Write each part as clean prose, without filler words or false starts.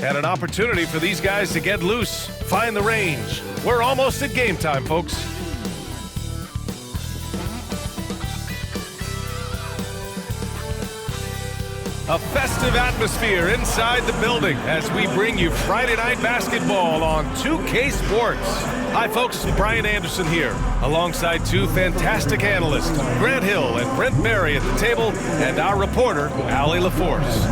And an opportunity for these guys to get loose, find the range. We're almost at game time, folks. A festive atmosphere inside the building as we bring you Friday Night Basketball on 2K Sports. Hi, folks. Brian Anderson here, alongside two fantastic analysts, Grant Hill and Brent Barry at the table, and our reporter, Allie LaForce.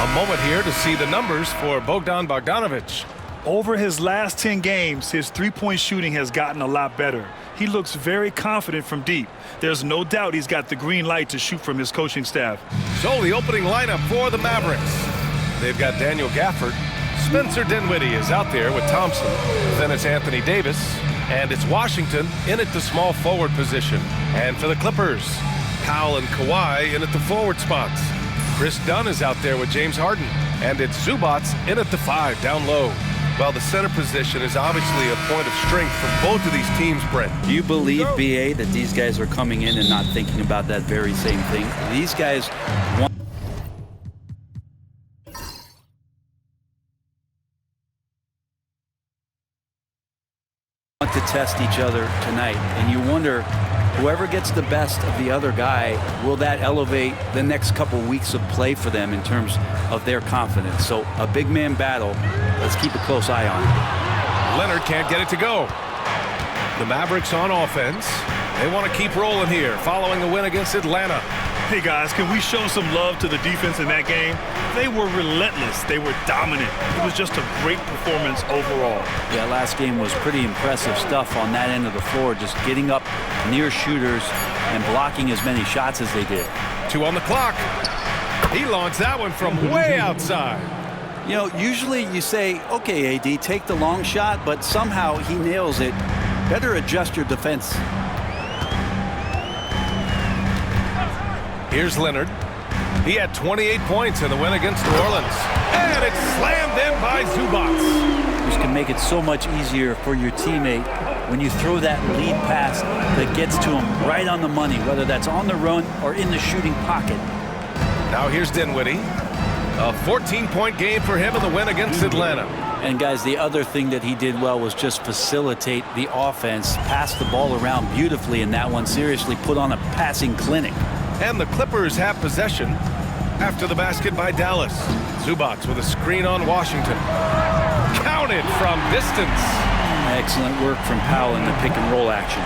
A moment here to see the numbers for Bogdan Bogdanovic. Over his last 10 games, his three-point shooting has gotten a lot better. He looks very confident from deep. There's no doubt he's got the green light to shoot from his coaching staff. So the opening lineup for the Mavericks. They've got Daniel Gafford. Spencer Dinwiddie is out there with Thompson. Then it's Anthony Davis. And it's Washington in at the small forward position. And for the Clippers, Powell and Kawhi in at the forward spots. Chris Dunn is out there with James Harden. And it's Zubac in at the 5 down low. Well, the center position is obviously a point of strength for both of these teams, Brent. Do you believe, B.A., that these guys are coming in and not thinking about that very same thing? These guys want to test each other tonight, and you wonder, whoever gets the best of the other guy, will that elevate the next couple weeks of play for them in terms of their confidence? So a big man battle. Let's keep a close eye on it. Leonard can't get it to go. The Mavericks on offense. They want to keep rolling here following a win against Atlanta. Hey, guys, can we show some love to the defense in that game? They were relentless. They were dominant. It was just a great performance overall. Yeah, last game was pretty impressive stuff on that end of the floor, just getting up near shooters and blocking as many shots as they did. 2 on the clock. He launched that one from way outside. You know, usually you say, okay, AD, take the long shot, but somehow he nails it. Better adjust your defense. Here's Leonard. He had 28 points in the win against New Orleans. And it's slammed in by Zubac. This can make it so much easier for your teammate when you throw that lead pass that gets to him right on the money, whether that's on the run or in the shooting pocket. Now here's Dinwiddie. A 14-point game for him in the win against Atlanta. And guys, the other thing that he did well was just facilitate the offense, pass the ball around beautifully in that one, seriously put on a passing clinic. And the Clippers have possession after the basket by Dallas. Zubac with a screen on Washington. Counted from distance. Excellent work from Powell in the pick and roll action.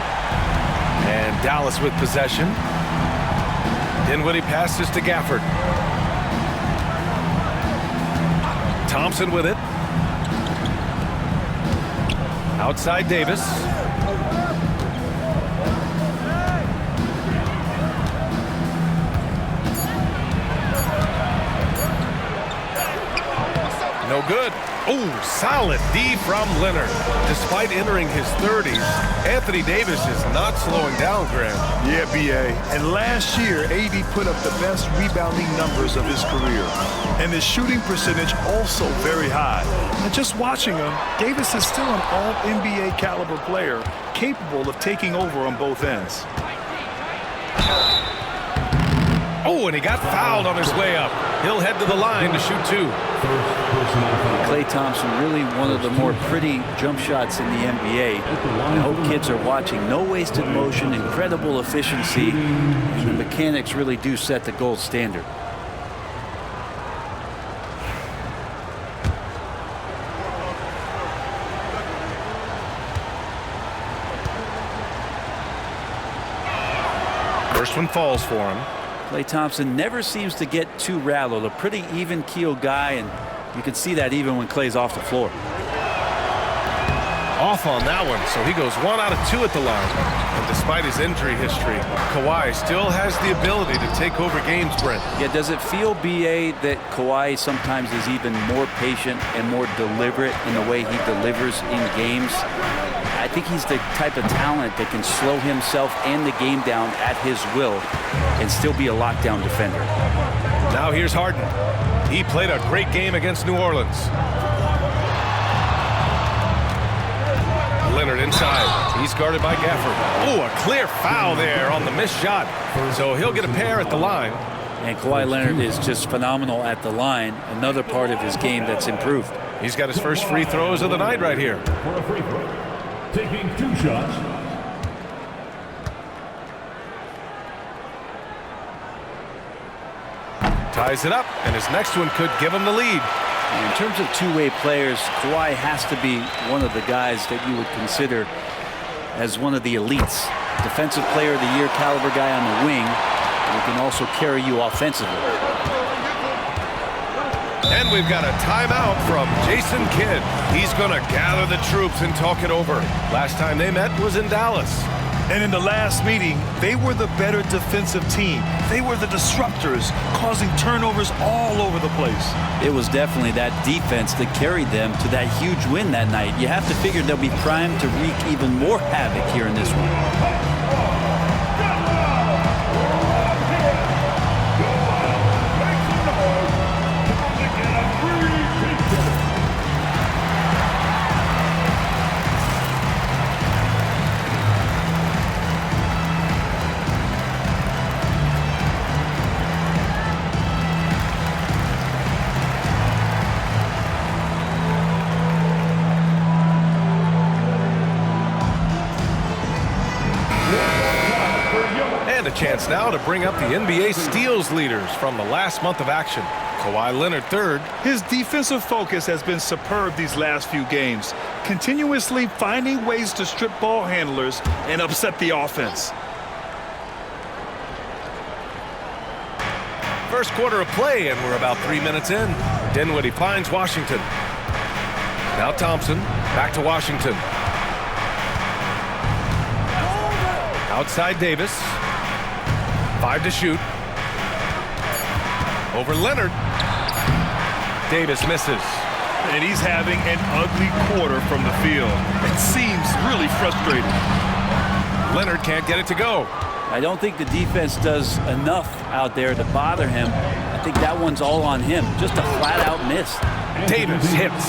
And Dallas with possession. Dinwiddie passes to Gafford. Thompson with it. Outside Davis. No good. Oh, solid D from Leonard. Despite entering his 30s, Anthony Davis is not slowing down, Grant. Yeah, B.A. And last year, AD put up the best rebounding numbers of his career. And his shooting percentage also very high. And just watching him, Davis is still an all-NBA caliber player, capable of taking over on both ends. Oh, and he got fouled on his way up. He'll head to the line to shoot 2. Klay Thompson, really one of the more pretty jump shots in the NBA. I hope kids are watching. No wasted motion, incredible efficiency, and the mechanics really do set the gold standard. First one falls for him. Klay Thompson never seems to get too rattled. A pretty even-keeled guy, and you can see that even when Klay's off the floor. Off on that one, so he goes 1 out of 2 at the line. And despite his injury history, Kawhi still has the ability to take over games, Brent. Yeah, does it feel, B.A., that Kawhi sometimes is even more patient and more deliberate in the way he delivers in games? I think he's the type of talent that can slow himself and the game down at his will and still be a lockdown defender. Now here's Harden. He played a great game against New Orleans. Leonard inside. He's guarded by Gafford. Oh, a clear foul there on the missed shot. So he'll get a pair at the line. And Kawhi Leonard is just phenomenal at the line. Another part of his game that's improved. He's got his first free throws of the night right here. For a free throw, taking 2 shots. Ties it up, and his next one could give him the lead. In terms of two-way players, Kawhi has to be one of the guys that you would consider as one of the elites. Defensive player of the year caliber guy on the wing, who can also carry you offensively. And we've got a timeout from Jason Kidd. He's going to gather the troops and talk it over. Last time they met was in Dallas. And in the last meeting, they were the better defensive team. They were the disruptors, causing turnovers all over the place. It was definitely that defense that carried them to that huge win that night. You have to figure they'll be primed to wreak even more havoc here in this one. Chance now to bring up the NBA steals leaders from the last month of action. Kawhi Leonard third. His defensive focus has been superb these last few games, continuously finding ways to strip ball handlers and upset the offense. First quarter of play, and we're about 3 minutes in. Dinwiddie finds Washington. Now Thompson, back to Washington. Outside Davis. 5 to shoot. Over Leonard. Davis misses. And he's having an ugly quarter from the field. It seems really frustrating. Leonard can't get it to go. I don't think the defense does enough out there to bother him. I think that one's all on him. Just a flat-out miss. Davis hits.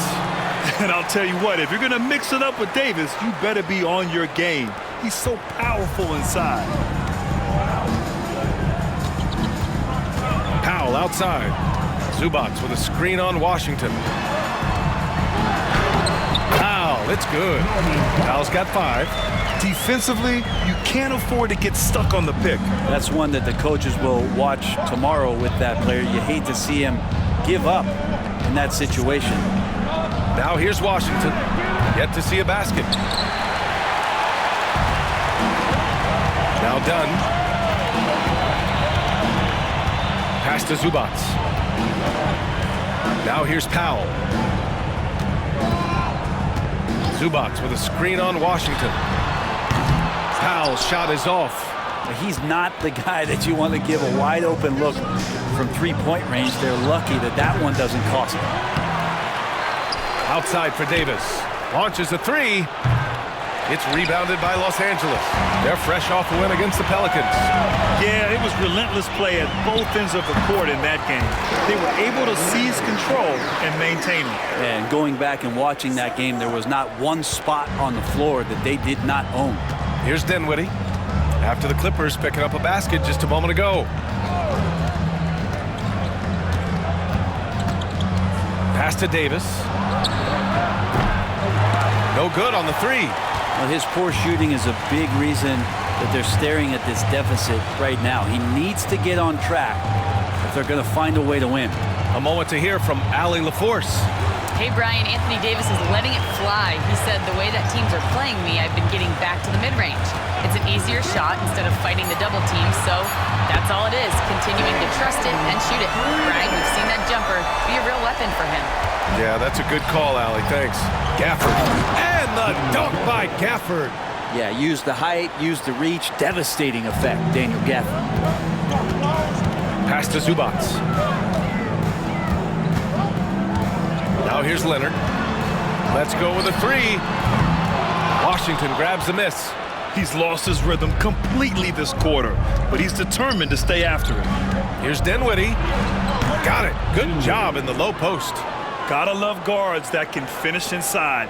And I'll tell you what, if you're going to mix it up with Davis, you better be on your game. He's so powerful inside. Powell outside. Zubac with a screen on Washington. Powell, it's good. Powell's got 5. Defensively, you can't afford to get stuck on the pick. That's one that the coaches will watch tomorrow with that player. You hate to see him give up in that situation. Now here's Washington. Yet to see a basket. Now Dunn. Pass to Zubac. Now here's Powell. Zubac with a screen on Washington. Powell's shot is off. He's not the guy that you want to give a wide open look from three-point range. They're lucky that that one doesn't cost them. Outside for Davis. Launches a 3. It's rebounded by Los Angeles. They're fresh off a win against the Pelicans. Yeah, it was relentless play at both ends of the court in that game. They were able to seize control and maintain it. And going back and watching that game, there was not one spot on the floor that they did not own. Here's Dinwiddie. After the Clippers picking up a basket just a moment ago. Pass to Davis. No good on the 3. Well, his poor shooting is a big reason that they're staring at this deficit right now. He needs to get on track if they're going to find a way to win. A moment to hear from Allie LaForce. Hey, Brian, Anthony Davis is letting it fly. He said, the way that teams are playing me, I've been getting back to the mid-range. It's an easier shot instead of fighting the double team, so that's all it is, continuing to trust it and shoot it. Brian, we've seen that jumper be a real weapon for him. Yeah, that's a good call, Allie. Thanks. Gafford. And the dunk by Gafford. Yeah, use the height, use the reach. Devastating effect, Daniel Gafford. Pass to Zubac. Now here's Leonard. Let's go with a 3. Washington grabs the miss. He's lost his rhythm completely this quarter, but he's determined to stay after it. Here's Dinwiddie. Got it. Good job in the low post. Gotta love guards that can finish inside.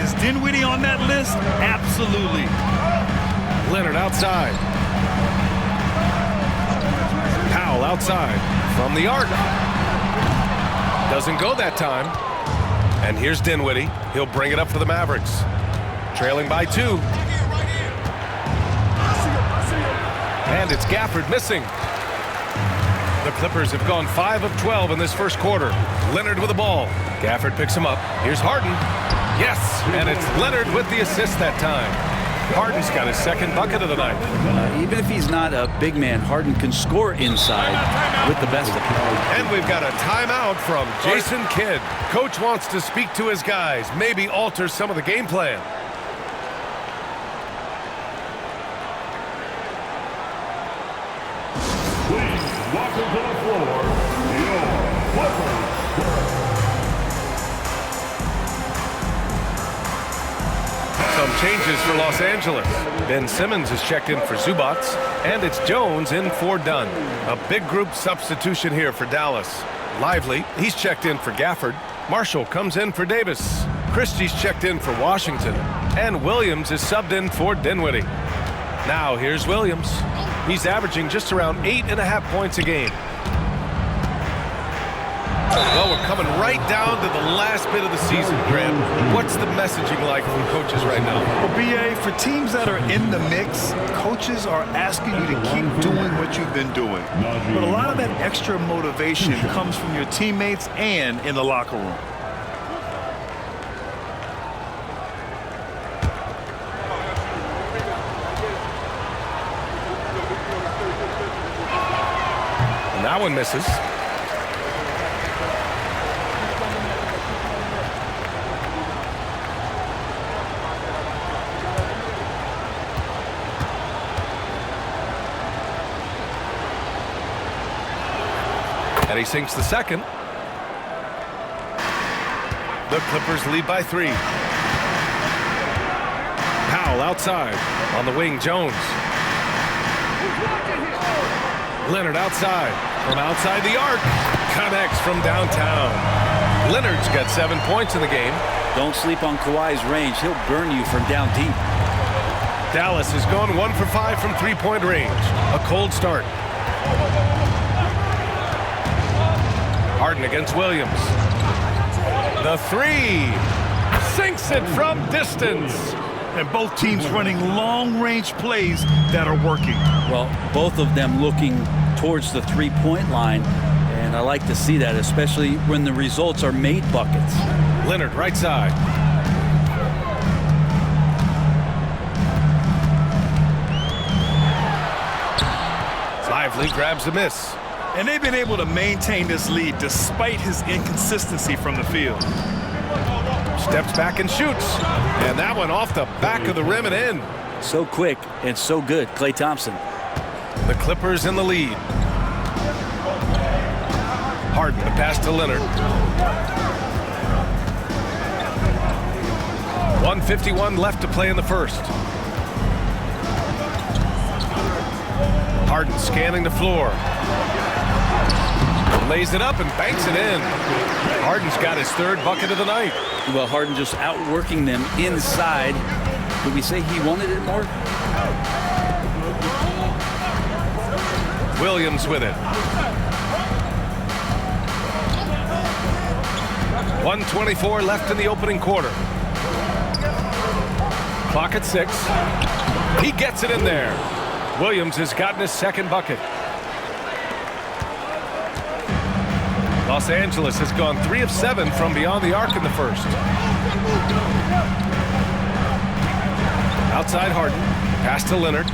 Is Dinwiddie on that list? Absolutely. Leonard outside. Powell outside from the arc. Doesn't go that time. And here's Dinwiddie. He'll bring it up for the Mavericks. Trailing by 2. And it's Gafford missing. The Clippers have gone 5 of 12 in this first quarter. Leonard with the ball. Gafford picks him up. Here's Harden. Yes, and it's Leonard with the assist that time. Harden's got his second bucket of the night. Even if he's not a big man, Harden can score inside with the best of them. And we've got a timeout from Jason Kidd. Coach wants to speak to his guys, maybe alter some of the game plan. Please welcome to the floor, your Clippers. Some changes for Los Angeles. Ben Simmons is checked in for Zubac, and it's Jones in for Dunn. A big group substitution here for Dallas. Lively, he's checked in for Gafford. Marshall comes in for Davis. Christie's checked in for Washington. And Williams is subbed in for Dinwiddie. Now here's Williams. He's averaging just around 8.5 points a game. Well, we're coming right down to the last bit of the season, Grant. What's the messaging like from coaches right now? Well, BA, for teams that are in the mix, coaches are asking you to keep doing what you've been doing. But a lot of that extra motivation comes from your teammates and in the locker room. And that one misses. And he sinks the second. The Clippers lead by 3. Powell outside. On the wing, Jones. Leonard outside. From outside the arc. Connects from downtown. Leonard's got 7 points in the game. Don't sleep on Kawhi's range. He'll burn you from down deep. Dallas has gone 1 for 5 from three-point range. A cold start. Harden against Williams. The 3. Sinks it from distance. And both teams running long-range plays that are working. Well, both of them looking towards the three-point line. And I like to see that, especially when the results are made buckets. Leonard right side. Lively grabs a miss. And they've been able to maintain this lead despite his inconsistency from the field. Steps back and shoots. And that one off the back of the rim and in. So quick and so good, Klay Thompson. The Clippers in the lead. Harden, the pass to Leonard. 1:51 left to play in the first. Harden scanning the floor. Lays it up and banks it in. Harden's got his 3rd bucket of the night. Well, Harden just outworking them inside. Could we say he wanted it more? Williams with it. 1:24 left in the opening quarter. Clock at 6. He gets it in there. Williams has gotten his 2nd bucket. Los Angeles has gone 3 of 7 from beyond the arc in the first. Outside Harden. Pass to Leonard.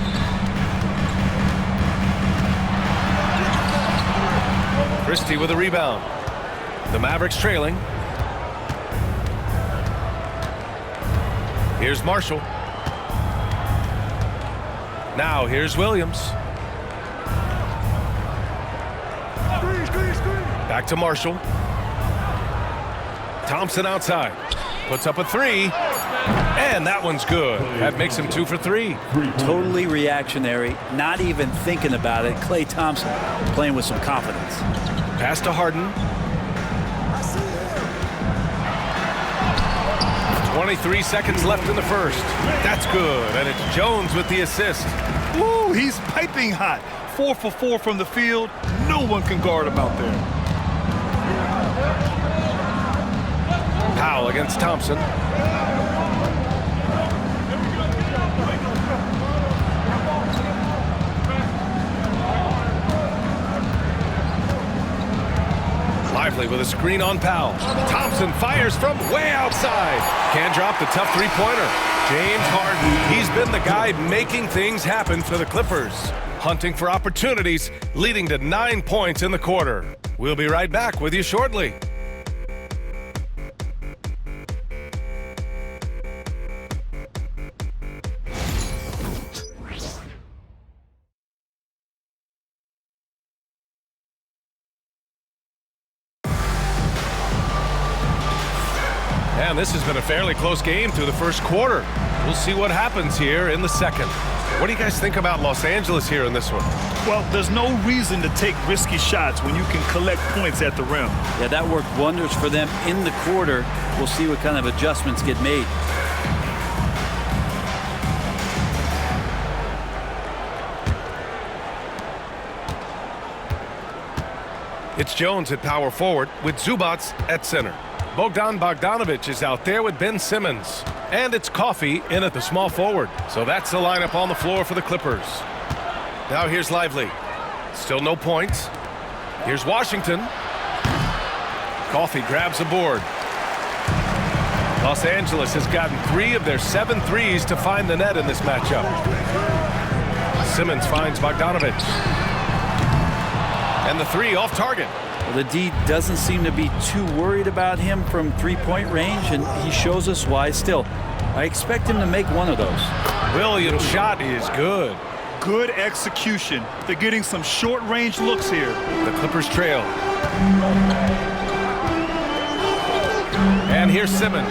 Christie with a rebound. The Mavericks trailing. Here's Marshall. Now here's Williams. Back to Marshall. Thompson outside. Puts up a 3. And that one's good. That makes him 2 for 3. Totally reactionary, not even thinking about it. Klay Thompson playing with some confidence. Pass to Harden. 23 seconds left in the first. That's good. And it's Jones with the assist. Woo, he's piping hot. 4 for 4 from the field. No one can guard him out there. Powell against Thompson. Lively with a screen on Powell. Thompson fires from way outside. Can't drop the tough three-pointer. James Harden, he's been the guy making things happen for the Clippers. Hunting for opportunities, leading to 9 points in the quarter. We'll be right back with you shortly. And this has been a fairly close game through the first quarter. We'll see what happens here in the second. What do you guys think about Los Angeles here in this one? Well, there's no reason to take risky shots when you can collect points at the rim. Yeah, that worked wonders for them in the quarter. We'll see what kind of adjustments get made. It's Jones at power forward with Zubac at center. Bogdan Bogdanovic is out there with Ben Simmons. And it's Coffey in at the small forward. So that's the lineup on the floor for the Clippers. Now here's Lively. Still no points. Here's Washington. Coffey grabs the board. Los Angeles has gotten 3 of their 7 threes to find the net in this matchup. Simmons finds Bogdanovic. And the 3 off target. Well, the D doesn't seem to be too worried about him from three-point range, and he shows us why. Still, I expect him to make one of those. Williams' shot is good. Good execution. They're getting some short-range looks here. The Clippers trail. And here's Simmons.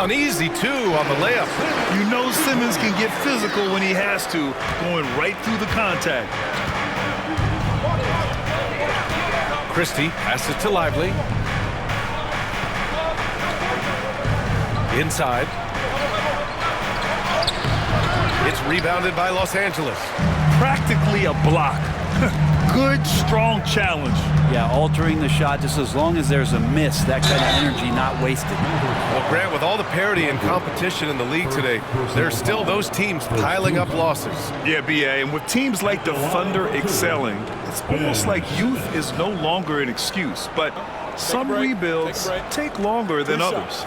An easy 2 on the layup. You know Simmons can get physical when he has to, going right through the contact. Christie passes to Lively. Inside. It's rebounded by Los Angeles. Practically a block. Good, strong challenge. Yeah, altering the shot just as long as there's a miss, that kind of energy not wasted. Well, Grant, with all the parity and competition in the league today, there's still those teams piling up losses. Yeah, B.A., and with teams like the Thunder excelling, it's almost like youth is no longer an excuse. But some rebuilds take longer than others.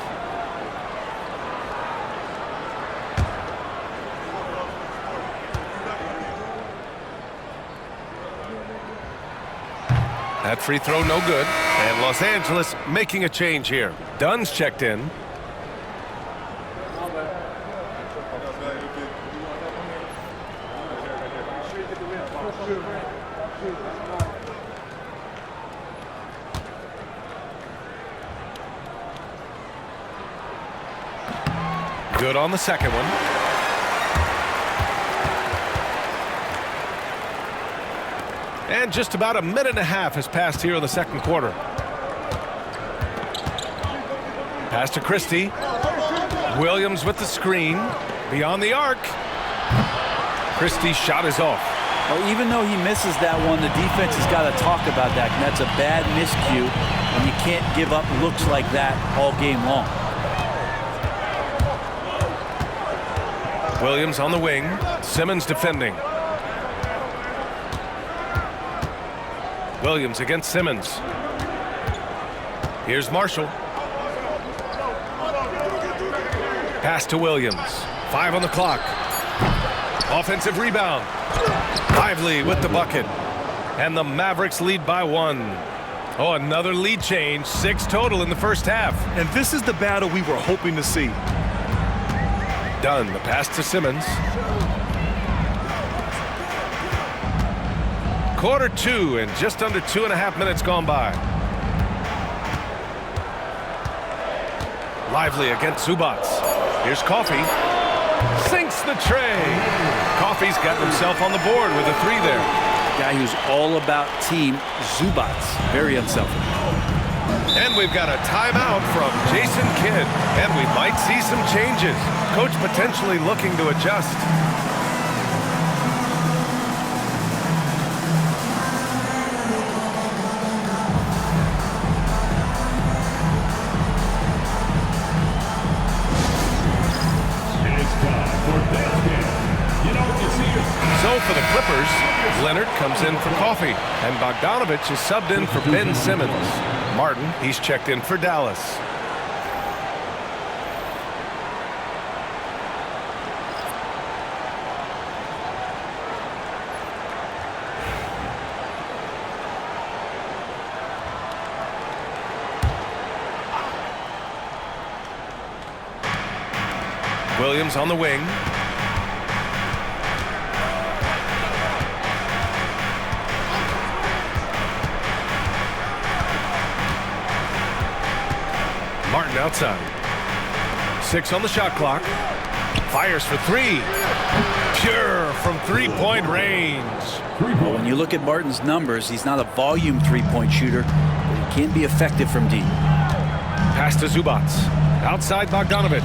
That free throw no good. And Los Angeles making a change here. Dunn's checked in. Good on the second one. And just about a minute and a half has passed here in the second quarter. Pass to Christie. Williams with the screen. Beyond the arc. Christie's shot is off. Well, even though he misses that one, the defense has got to talk about that. And that's a bad miscue, and you can't give up looks like that all game long. Williams on the wing. Simmons defending. Williams against Simmons. Here's Marshall. Pass to Williams. 5 on the clock. Offensive rebound. Lively with the bucket. And the Mavericks lead by 1. Oh, another lead change. 6 total in the first half. And this is the battle we were hoping to see. Dunn, the pass to Simmons. Quarter 2 and just under 2.5 minutes gone by. Lively against Zubac. Here's Coffey. Sinks the tray. Coffey's got himself on the board with a 3 there. Guy who's all about team, Zubac. Very unselfish. And we've got a timeout from Jason Kidd. And we might see some changes. Coach potentially looking to adjust. for the Clippers, Leonard comes in for coffee, and Bogdanovich is subbed in for Ben Simmons. Martin, he's checked in for Dallas. Williams on the wing. Martin outside. 6 on the shot clock. Fires for 3. Pure from three-point range. Well, when you look at Martin's numbers, he's not a volume three-point shooter, but he can be effective from deep. Pass to Zubac. Outside Bogdanovich.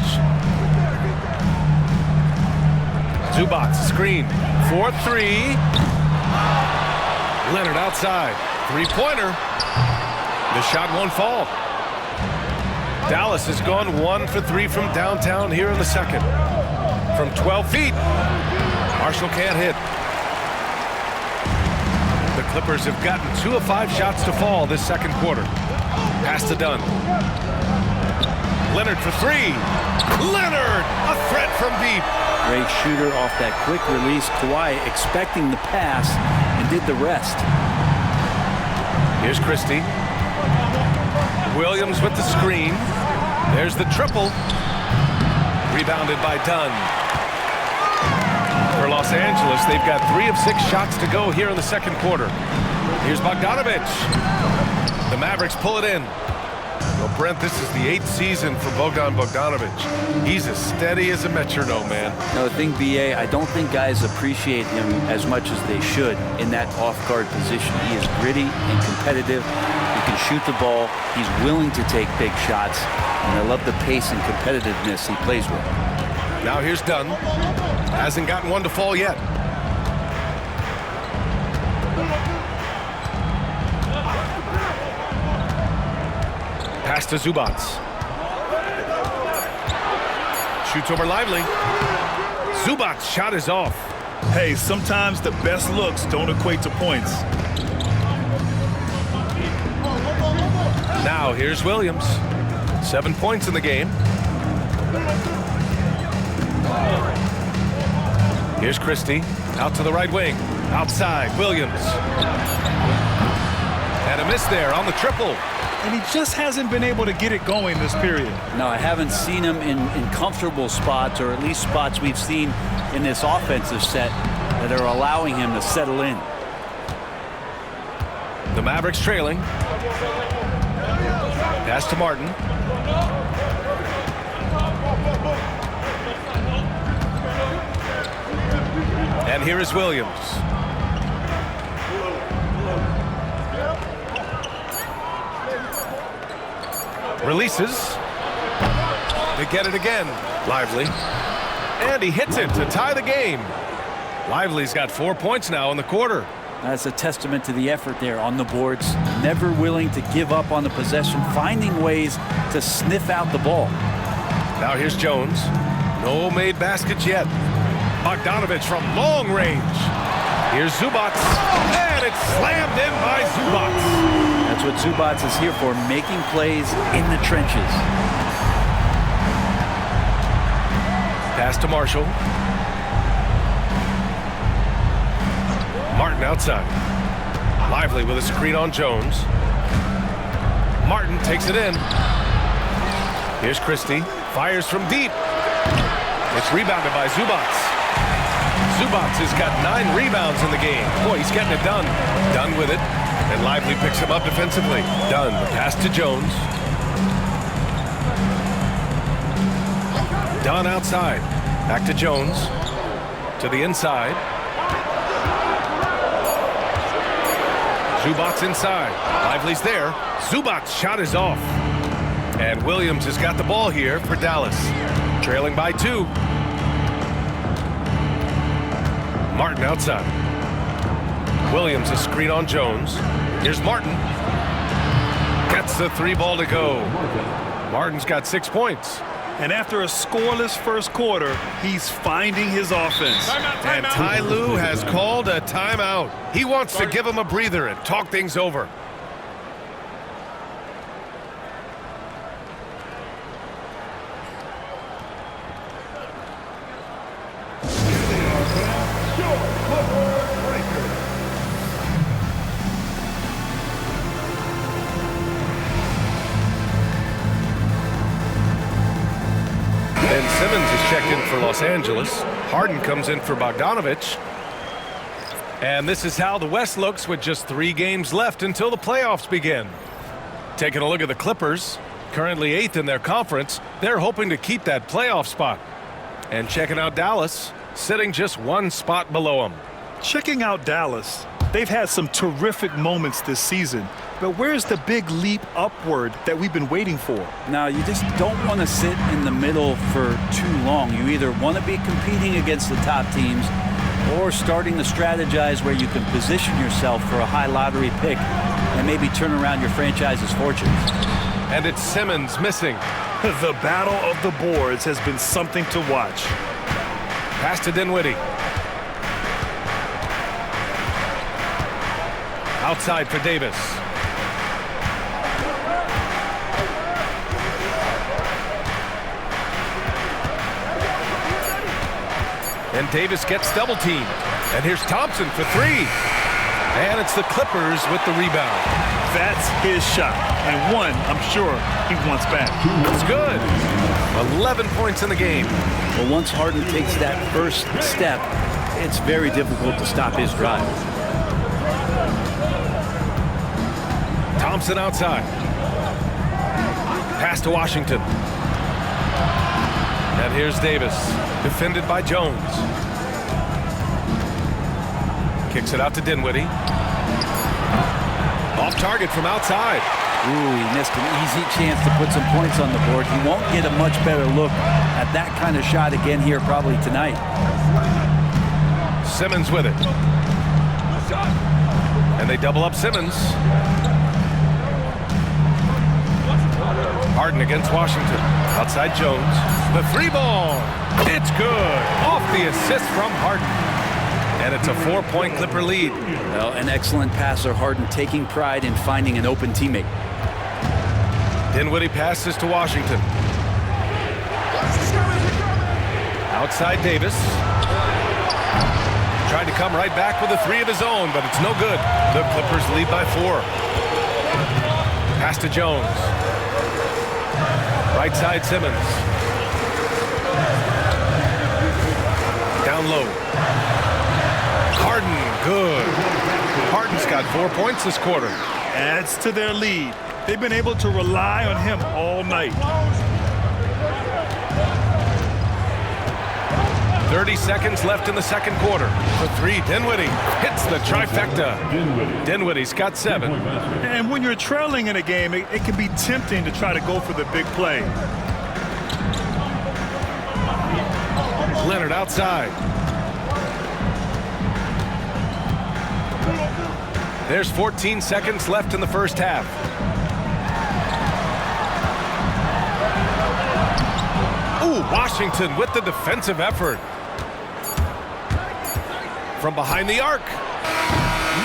Zubac screen. 4-3. Leonard outside. Three-pointer. The shot won't fall. Dallas has gone 1 for 3 from downtown here in the second. From 12 feet. Marshall can't hit. The Clippers have gotten 2 of 5 shots to fall this second quarter. Pass to Dunn. Leonard for 3. Leonard, a threat from deep. Great shooter off that quick release. Kawhi expecting the pass and did the rest. Here's Christie. Williams with the screen. There's the triple. Rebounded by Dunn. For Los Angeles, they've got 3 of 6 shots to go here in the second quarter. Here's Bogdanovich. The Mavericks pull it in. Well, Brent, this is the 8th season for Bogdan Bogdanovich. He's as steady as a metronome, man. No, the thing, B.A., I don't think guys appreciate him as much as they should in that off-guard position. He is gritty and competitive. He can shoot the ball. He's willing to take big shots. And I love the pace and competitiveness he plays with. Now here's Dunn. Hasn't gotten one to fall yet. Pass to Zubac. Shoots over Lively. Zubac's shot is off. Hey, sometimes the best looks don't equate to points. Now here's Williams. 7 points in the game. Here's Christie. Out to the right wing. Outside, Williams. And a miss there on the triple. And he just hasn't been able to get it going this period. No, I haven't seen him in comfortable spots, or at least spots we've seen in this offensive set that are allowing him to settle in. The Mavericks trailing. Pass to Martin. And here is Williams. Releases. They get it again. Lively. And he hits it to tie the game. Lively's got 4 points now in the quarter. That's a testament to the effort there on the boards. Never willing to give up on the possession, finding ways to sniff out the ball. Now here's Jones. No made baskets yet. Bogdanovich from long range. Here's Zubac. And it's slammed in by Zubac. That's what Zubac is here for, making plays in the trenches. Pass to Marshall. Martin outside. Lively with a screen on Jones. Martin takes it in. Here's Christie. Fires from deep. It's rebounded by Zubac. Zubac has got 9 rebounds in the game. Boy, he's getting it done. Dunn with it. And Lively picks him up defensively. Dunn. The pass to Jones. Dunn outside. Back to Jones. To the inside. Zubac's inside. Lively's there. Zubac's shot is off. And Williams has got the ball here for Dallas. Trailing by 2. Martin outside. Williams a screen on Jones. Here's Martin. Gets the 3 ball to go. Martin's got 6 points. And after a scoreless first quarter, he's finding his offense. And Ty Lue has called a timeout. He wants to give him a breather and talk things over. Ben Simmons is checked in for Los Angeles. Harden comes in for Bogdanovich. And this is how the West looks with just 3 games left until the playoffs begin. Taking a look at the Clippers, currently 8th in their conference. They're hoping to keep that playoff spot. And checking out Dallas, sitting just 1 spot below them. Checking out Dallas, they've had some terrific moments this season. But where's the big leap upward that we've been waiting for? Now, you just don't want to sit in the middle for too long. You either want to be competing against the top teams or starting to strategize where you can position yourself for a high lottery pick and maybe turn around your franchise's fortunes. And it's Simmons missing. The battle of the boards has been something to watch. Pass to Dinwiddie. Outside for Davis. And Davis gets double teamed. And here's Thompson for 3. And it's the Clippers with the rebound. That's his shot. And one, I'm sure, he wants back. It's good. 11 points in the game. Well, once Harden takes that first step, it's very difficult to stop his drive. Thompson outside. Pass to Washington. And here's Davis, defended by Jones. Kicks it out to Dinwiddie. Off target from outside. Ooh, he missed an easy chance to put some points on the board. He won't get a much better look at that kind of shot again here probably tonight. Simmons with it. And they double up Simmons. Harden against Washington. Outside Jones. The 3-ball. It's good. Off the assist from Harden. And it's a 4-point Clipper lead. Well, an excellent passer, Harden taking pride in finding an open teammate. Dinwiddie passes to Washington. Outside Davis. Tried to come right back with a 3 of his own, but it's no good. The Clippers lead by 4. Pass to Jones. Right side Simmons. Down low. Harden, good. Harden's got 4 points this quarter. Adds to their lead. They've been able to rely on him all night. 30 seconds left in the second quarter. For 3, Dinwiddie hits the trifecta. Dinwiddie's got 7. And when you're trailing in a game, it can be tempting to try to go for the big play. Leonard outside. There's 14 seconds left in the first half. Ooh, Washington with the defensive effort. From behind the arc.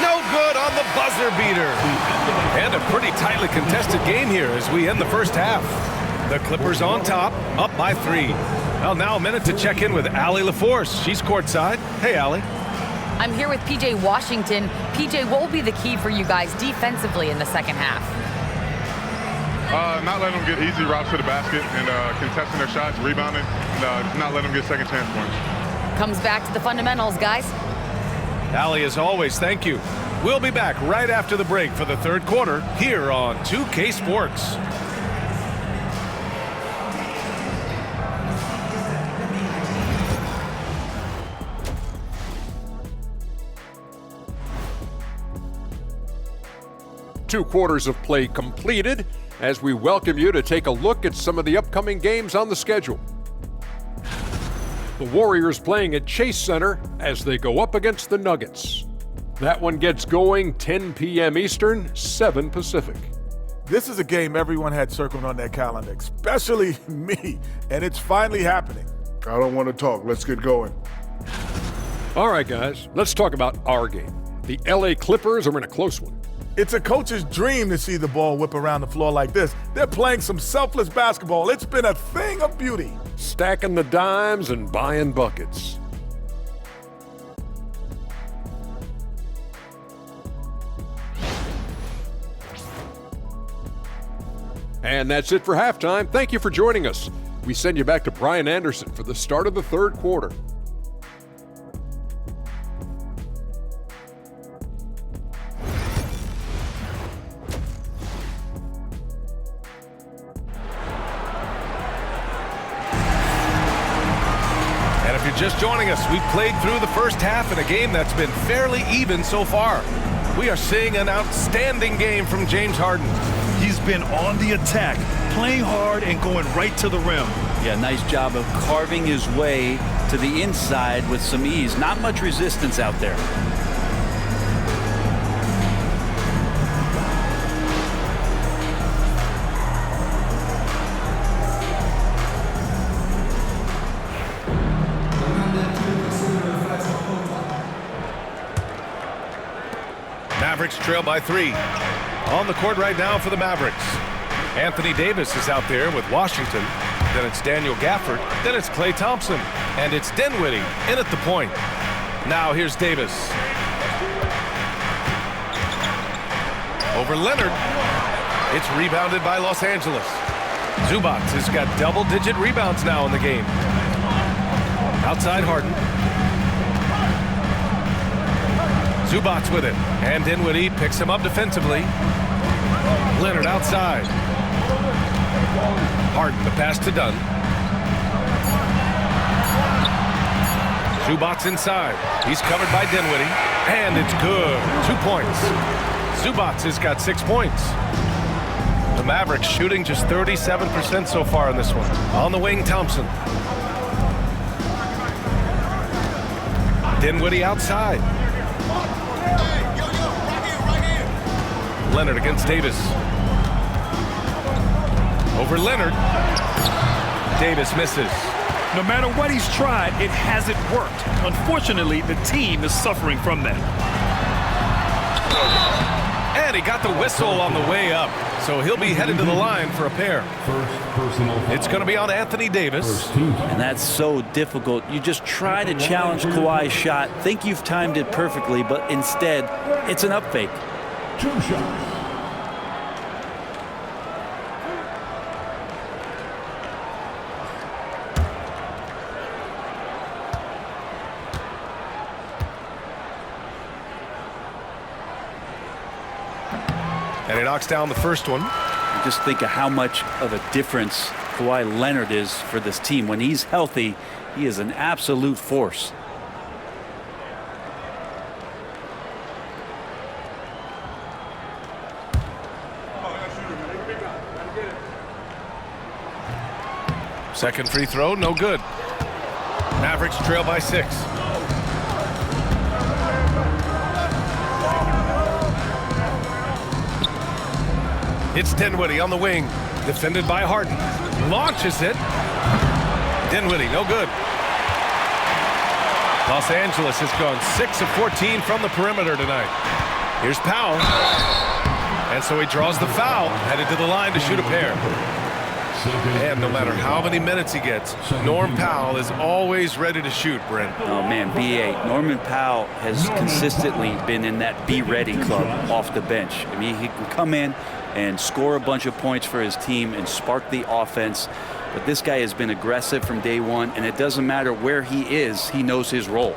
No good on the buzzer beater. And a pretty tightly contested game here as we end the first half. The Clippers on top, up by 3. Well, now a minute to check in with Allie LaForce. She's courtside. Hey, Allie. I'm here with PJ Washington. PJ, what will be the key for you guys defensively in the second half? Not letting them get easy routes to the basket and contesting their shots, rebounding, and not letting them get second chance points. Comes back to the fundamentals, guys. Allie, as always, thank you. We'll be back right after the break for the third quarter here on 2K Sports. Two quarters of play completed as we welcome you to take a look at some of the upcoming games on the schedule. The Warriors playing at Chase Center as they go up against the Nuggets. That one gets going 10 p.m. Eastern, 7 Pacific. This is a game everyone had circled on their calendar, especially me, and it's finally happening. I don't want to talk. Let's get going. All right, guys, let's talk about our game. The LA Clippers are in a close one. It's a coach's dream to see the ball whip around the floor like this. They're playing some selfless basketball. It's been a thing of beauty. Stacking the dimes and buying buckets. And that's it for halftime. Thank you for joining us. We send you back to Brian Anderson for the start of the third quarter. And if you're just joining us, we've played through the first half in a game that's been fairly even so far. We are seeing an outstanding game from James Harden. He's been on the attack, playing hard and going right to the rim. Yeah, nice job of carving his way to the inside with some ease. Not much resistance out there. Mavericks trail by 3. On the court right now for the Mavericks. Anthony Davis is out there with Washington. Then it's Daniel Gafford. Then it's Klay Thompson. And it's Dinwiddie in at the point. Now here's Davis. Over Leonard. It's rebounded by Los Angeles. Zubac has got double-digit rebounds now in the game. Outside Harden. Zubac with it. And Dinwiddie picks him up defensively. Leonard outside. Harden, the pass to Dunn. Zubac inside. He's covered by Dinwiddie. And it's good. 2 points. Zubac has got 6 points. The Mavericks shooting just 37% so far in this one. On the wing, Thompson. Dinwiddie outside. Leonard against Davis. Over Leonard. Davis misses. No matter what he's tried, it hasn't worked. Unfortunately, the team is suffering from that. And he got the whistle on the way up. So he'll be headed to the line for a pair. It's going to be on Anthony Davis. And that's so difficult. You just try to challenge Kawhi's shot, think you've timed it perfectly, but instead, it's an up fake. 2 shots. And he knocks down the first one. Just think of how much of a difference Kawhi Leonard is for this team. When he's healthy, he is an absolute force. Second free throw, no good. Mavericks trail by 6. It's Dinwiddie on the wing, defended by Harden. Launches it. Dinwiddie, no good. Los Angeles has gone 6 of 14 from the perimeter tonight. Here's Powell. And so he draws the foul, headed to the line to shoot a pair. And no matter how many minutes he gets, Norm Powell is always ready to shoot, Brent. Oh, man, B.A. Norman Powell has consistently been in that Be Ready club off the bench. I mean, he can come in and score a bunch of points for his team and spark the offense. But this guy has been aggressive from day one, and it doesn't matter where he is, he knows his role.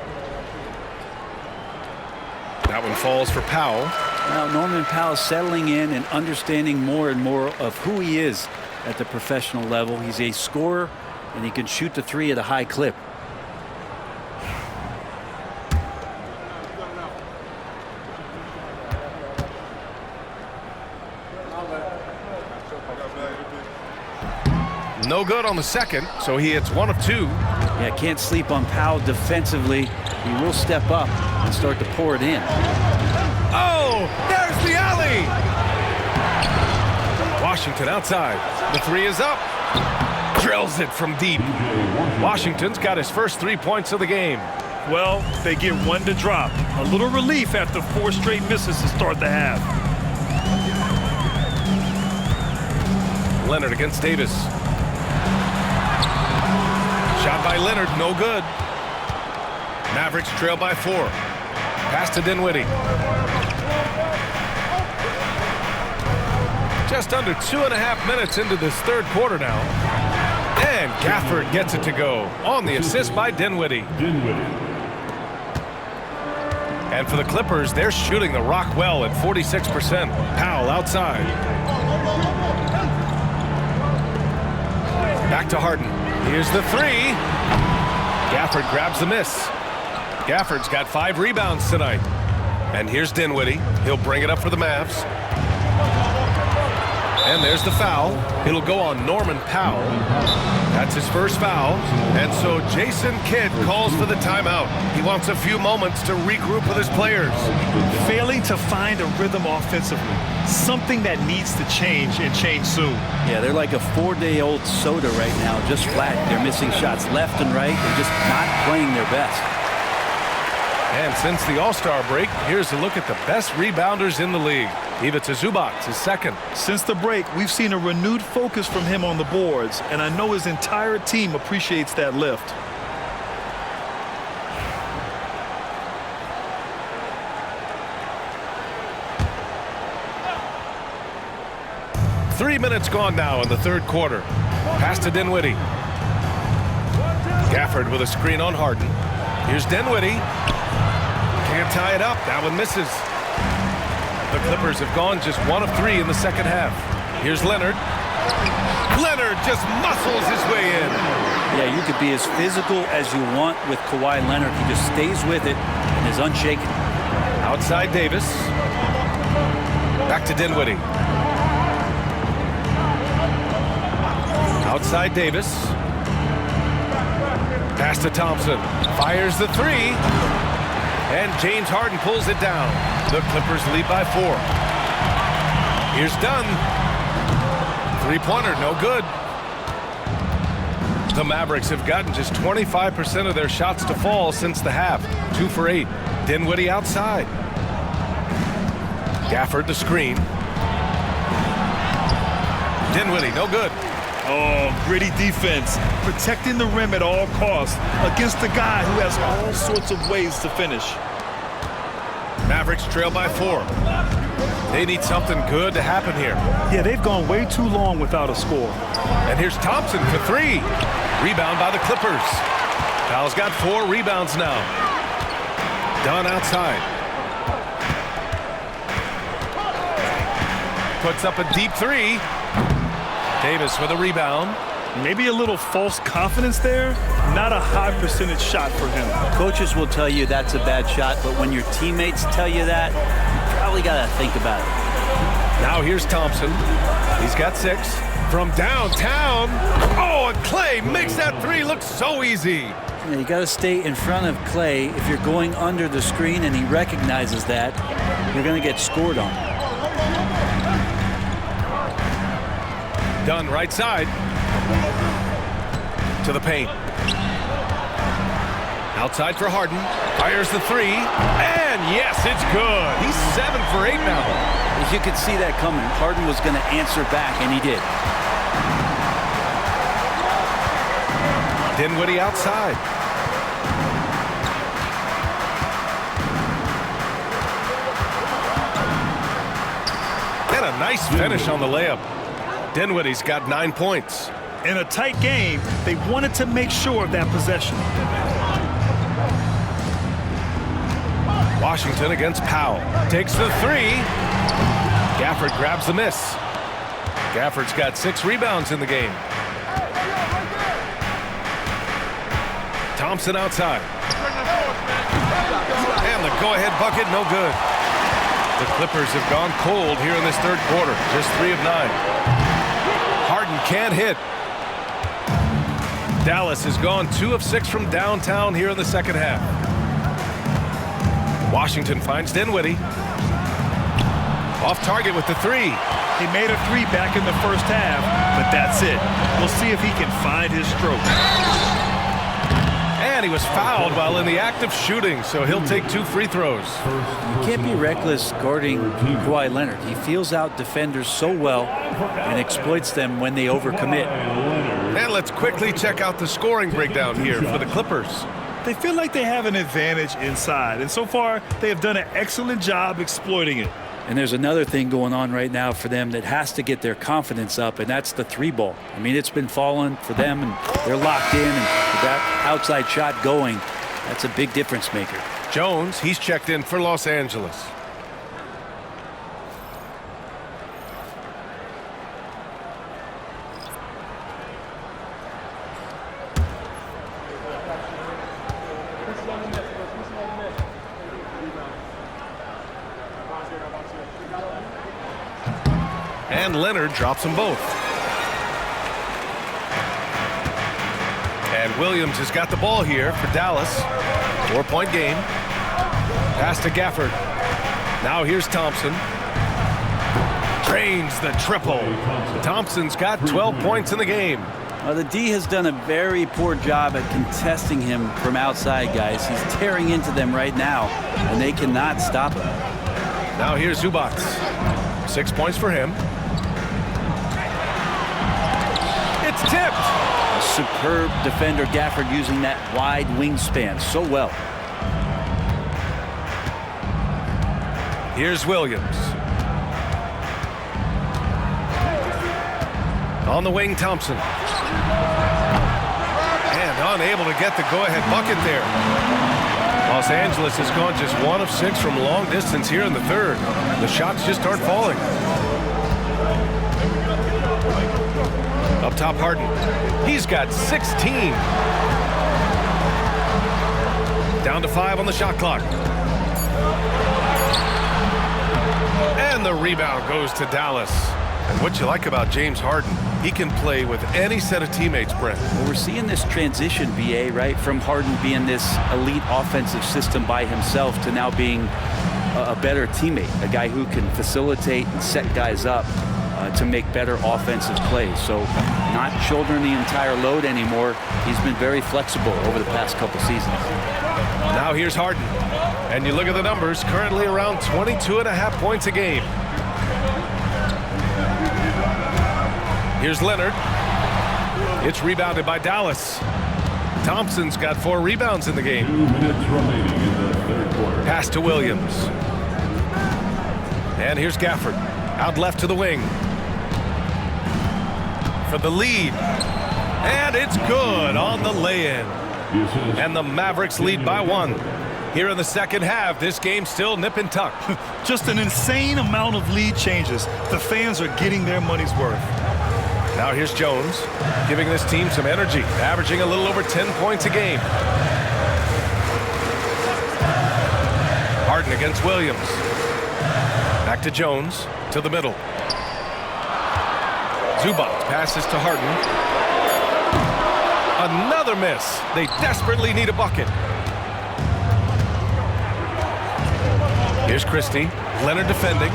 That one falls for Powell. Now, Norman Powell settling in and understanding more and more of who he is at the professional level. He's a scorer, and he can shoot the 3 at a high clip. No good on the second, so he hits 1 of 2. Yeah, can't sleep on Powell defensively. He will step up and start to pour it in. Oh, there's the alley! Washington outside. The three is up. Drills it from deep. Washington's got his first 3 points of the game. Well, they get one to drop. A little relief after 4 straight misses to start the half. Leonard against Davis. Shot by Leonard, no good. Mavericks trail by 4. Pass to Dinwiddie. Just under 2.5 minutes into this third quarter now. And Gafford gets it to go on the assist by Dinwiddie. And for the Clippers, they're shooting the rock well at 46%. Powell outside. Back to Harden. Here's the three. Gafford grabs the miss. Gafford's got 5 rebounds tonight. And here's Dinwiddie. He'll bring it up for the Mavs. And there's the foul. It'll go on Norman Powell. That's his first foul. And so Jason Kidd calls for the timeout. He wants a few moments to regroup with his players. Failing to find a rhythm offensively. Something that needs to change and change soon. Yeah, they're like a 4-day-old soda right now, just flat. They're missing shots left and right. They're just not playing their best. And since the All-Star break, here's a look at the best rebounders in the league. Ivica Zubac is second. Since the break, we've seen a renewed focus from him on the boards, and I know his entire team appreciates that lift. Three minutes gone now in the third quarter. Pass to Dinwiddie. Gafford with a screen on Harden. Here's Dinwiddie. Can't tie it up. That one misses. The Clippers have gone just 1 of 3 in the second half. Here's Leonard. Leonard just muscles his way in. Yeah, you could be as physical as you want with Kawhi Leonard. He just stays with it and is unshaken. Outside Davis. Back to Dinwiddie. Outside Davis. Pass to Thompson. Fires the three. And James Harden pulls it down. The Clippers lead by 4. Here's Dunn. Three-pointer, no good. The Mavericks have gotten just 25% of their shots to fall since the half. 2 for 8. Dinwiddie outside. Gafford the screen. Dinwiddie, no good. Oh, gritty defense. Protecting the rim at all costs against a guy who has all sorts of ways to finish. Mavericks trail by 4. They need something good to happen here. Yeah, they've gone way too long without a score. And here's Thompson for 3. Rebound by the Clippers. Powell's got 4 rebounds now. Dunn outside. Puts up a deep 3. Davis with a rebound. Maybe a little false confidence there. Not a high percentage shot for him. Coaches will tell you that's a bad shot, but when your teammates tell you that, you probably got to think about it. Now here's Thompson. He's got 6. From downtown. Oh, and Clay makes that 3 look so easy. You got to stay in front of Clay. If you're going under the screen and he recognizes that, you're going to get scored on. Dunn right side. To the paint. Outside for Harden. Fires the 3. And yes, it's good. He's 7 for 8 now. As you could see that coming, Harden was going to answer back, and he did. Dinwiddie outside. And a nice finish on the layup. Dinwiddie's got 9 points. In a tight game, they wanted to make sure of that possession. Washington against Powell. Takes the 3. Gafford grabs the miss. Gafford's got 6 rebounds in the game. Thompson outside. And the go-ahead bucket, no good. The Clippers have gone cold here in this third quarter. Just 3 of 9. Harden can't hit. Dallas has gone 2 of 6 from downtown here in the second half. Washington finds Dinwiddie. Off target with the three. He made a three back in the first half, but that's it. We'll see if he can find his stroke. And he was fouled while in the act of shooting, so he'll take 2 free throws. You can't be reckless guarding Kawhi Leonard. He feels out defenders so well and exploits them when they overcommit. And let's quickly check out the scoring breakdown here for the Clippers. They feel like they have an advantage inside, and so far they have done an excellent job exploiting it. And there's another thing going on right now for them that has to get their confidence up, and that's the 3-ball. I mean, it's been falling for them, and they're locked in, and with that outside shot going, that's a big difference maker. Jones, he's checked in for Los Angeles. And Leonard drops them both. And Williams has got the ball here for Dallas. 4-point game. Pass to Gafford. Now here's Thompson. Drains the triple. Thompson's got 12 points in the game. The D has done a very poor job at contesting him from outside, guys. He's tearing into them right now, and they cannot stop him. Now here's Zubac. 6 points for him. It's tipped. A superb defender, Gafford, using that wide wingspan so well. Here's Williams. On the wing, Thompson. And unable to get the go-ahead bucket there. Los Angeles has gone just 1 of 6 from long distance here in the third. The shots just aren't falling. Up top, Harden. He's got 16. Down to 5 on the shot clock. And the rebound goes to Dallas. And what you like about James Harden, he can play with any set of teammates, Brent. Well, we're seeing this transition, BA, right? From Harden being this elite offensive system by himself to now being a better teammate, a guy who can facilitate and set guys up to make better offensive plays. So not shouldering the entire load anymore. He's been very flexible over the past couple seasons. Now here's Harden. And you look at the numbers, currently around 22.5 points a game. Here's Leonard. It's rebounded by Dallas. Thompson's got 4 rebounds in the game. 2 minutes remaining in the third quarter. Pass to Williams. And here's Gafford. Out left to the wing. For the lead. And it's good on the lay-in. And the Mavericks lead by 1. Here in the second half, this game's still nip and tuck. Just an insane amount of lead changes. The fans are getting their money's worth. Now here's Jones, giving this team some energy, averaging a little over 10 points a game. Harden against Williams. Back to Jones, to the middle. Zubac passes to Harden. Another miss. They desperately need a bucket. Here's Christie. Leonard defending.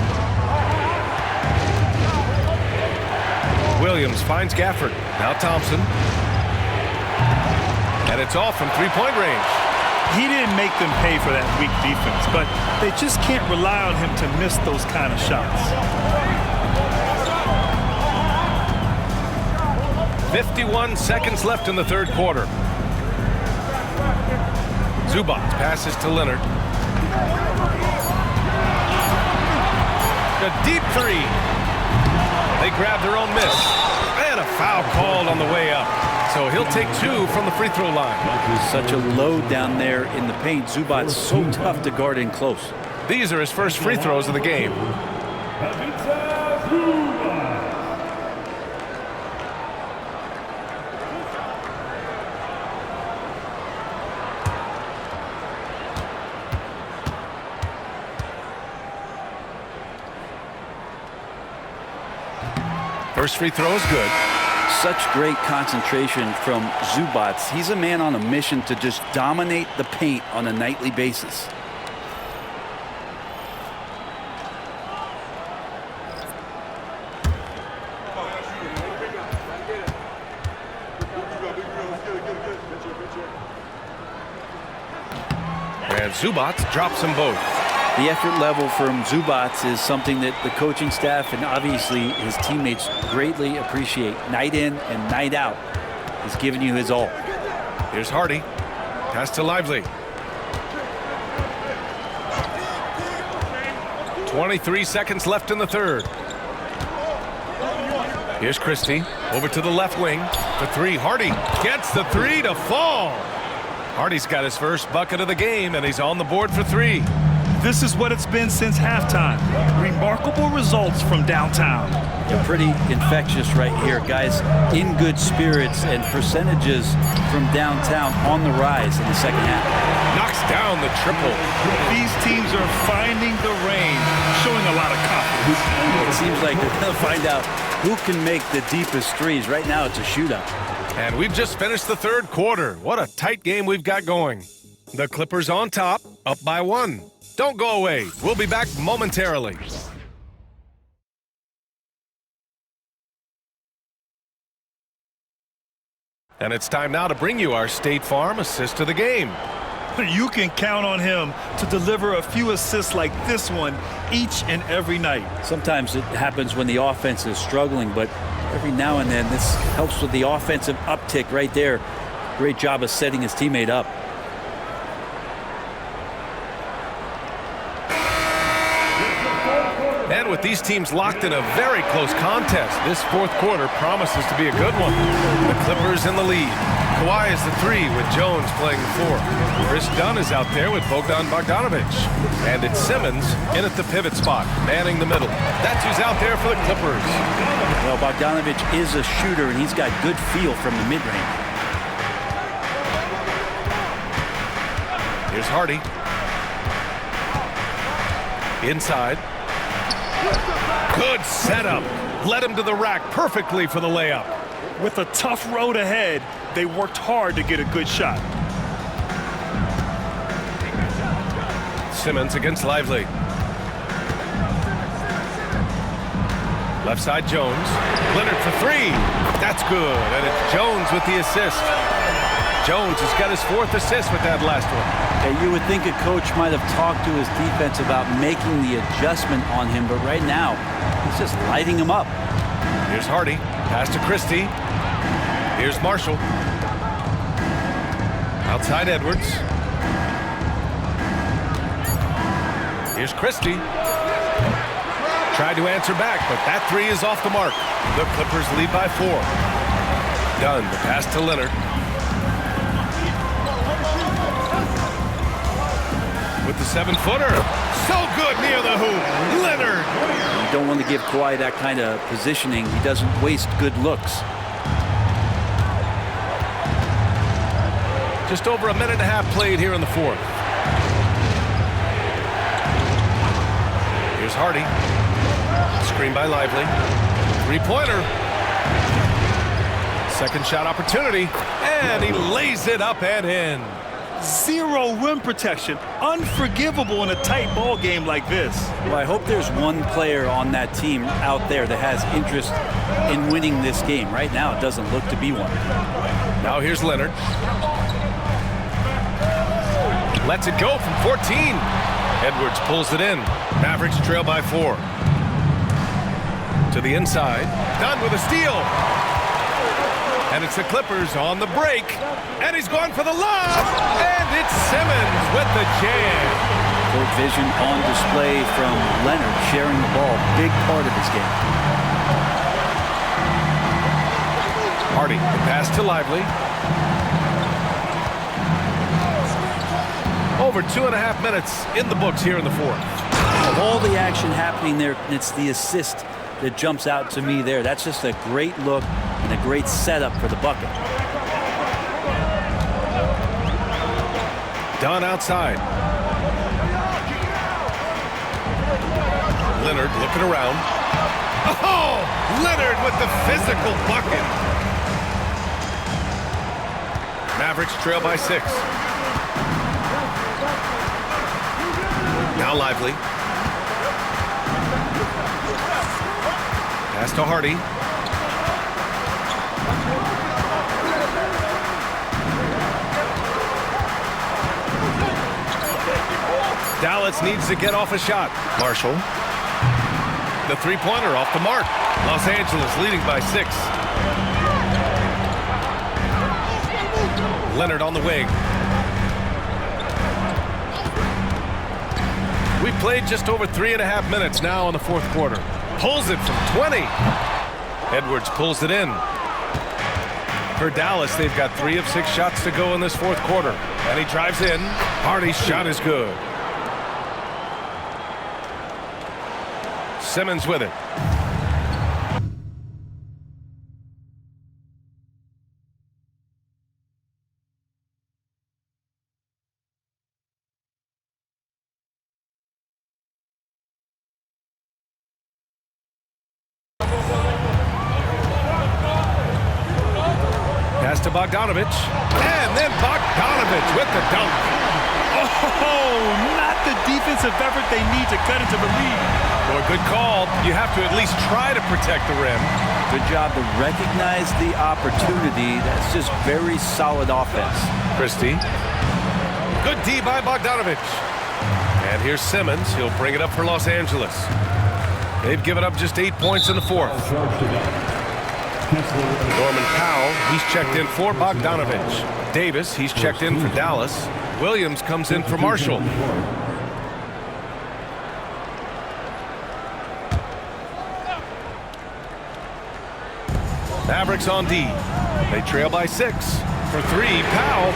Williams finds Gafford. Now Thompson. And it's off from 3-point range. He didn't make them pay for that weak defense, but they just can't rely on him to miss those kind of shots. 51 seconds left in the third quarter. Zubac passes to Leonard. A deep 3. They grab their own miss. And a foul called on the way up. So he'll take 2 from the free throw line. Such a load down there in the paint. Zubac's so tough to guard in close. These are his first free throws of the game. First free throw is good. Such great concentration from Zubac. He's a man on a mission to just dominate the paint on a nightly basis. as Zubac drops them both. The effort level from Zubac is something that the coaching staff and obviously his teammates greatly appreciate. Night in and night out, he's giving you his all. Here's Hardy. Pass to Lively. 23 seconds left in the third. Here's Christie. Over to the left wing. The three. Hardy gets the three to fall. Hardy's got his first bucket of the game, and he's on the board for three. This is what it's been since halftime. Remarkable results from downtown. Yeah, pretty infectious right here. Guys in good spirits and percentages from downtown on the rise in the second half. Knocks down the triple. These teams are finding the range, showing a lot of confidence. It seems like they're going to find out who can make the deepest threes. Right now, it's a shootout. And we've just finished the third quarter. What a tight game we've got going. The Clippers on top, up by 1. Don't go away. We'll be back momentarily. And it's time now to bring you our State Farm assist of the game. You can count on him to deliver a few assists like this one each and every night. Sometimes it happens when the offense is struggling, but every now and then this helps with the offensive uptick right there. Great job of setting his teammate up. And with these teams locked in a very close contest, this fourth quarter promises to be a good one. The Clippers in the lead. Kawhi is the three with Jones playing the four. Chris Dunn is out there with Bogdan Bogdanovic. And it's Simmons in at the pivot spot, manning the middle. That's who's out there for the Clippers. Well, Bogdanovic is a shooter, and he's got good feel from the mid-range. Here's Hardy. Inside. Good setup. Led him to the rack perfectly for the layup. With a tough road ahead, they worked hard to get a good shot. Simmons against Lively. Left side Jones. Leonard for three. That's good. And it's Jones with the assist. Jones has got his fourth assist with that last one. Hey, you would think a coach might have talked to his defense about making the adjustment on him, but right now, he's just lighting him up. Here's Hardy. Pass to Christie. Here's Marshall. Outside Edwards. Here's Christie. Tried to answer back, but that three is off the mark. The Clippers lead by 4. Dunn, the pass to Leonard. With the 7-footer. So good near the hoop. Leonard. You don't want to give Kawhi that kind of positioning. He doesn't waste good looks. Just over a minute and a half played here in the fourth. Here's Hardy. Screen by Lively. Three-pointer. Second shot opportunity. And he lays it up and in. Zero rim protection. Unforgivable in a tight ball game like this. Well, I hope there's one player on that team out there that has interest in winning this game. Right now, it doesn't look to be one. Now here's Leonard. Lets it go from 14. Edwards pulls it in. Mavericks trail by 4. To the inside. Dunn with a steal. And it's the Clippers on the break. And he's going for the lob. And it's Simmons with the jam. Court vision on display from Leonard, sharing the ball. Big part of his game. Hardy, the pass to Lively. Over 2.5 minutes in the books here in the fourth. Of all the action happening there, it's the assist that jumps out to me there. That's just a great look and a great setup for the bucket. Dunn outside. Leonard looking around. Oh! Leonard with the physical bucket. Mavericks trail by 6. Now Lively. Pass to Hardy. Dallas needs to get off a shot. Marshall. The three-pointer off the mark. Los Angeles leading by 6. Leonard on the wing. We played just over 3.5 minutes now in the fourth quarter. Pulls it from 20. Edwards pulls it in. For Dallas, they've got 3 of 6 shots to go in this fourth quarter. And he drives in. Hardy's shot is good. Simmons with it. Pass to Bogdanovich. And then Bogdanovich with the dunk. Oh, not the defensive effort they need to cut into the lead. Boy, good call. You have to at least try to protect the rim. Good job to recognize the opportunity. That's just very solid offense. Christie. Good D by Bogdanovich. And here's Simmons. He'll bring it up for Los Angeles. They've given up just 8 points in the fourth. Norman Powell, he's checked in for Bogdanovich. Davis, he's checked in for Dallas. Williams comes in for Marshall. Mavericks on D. They trail by 6. For 3, Powell.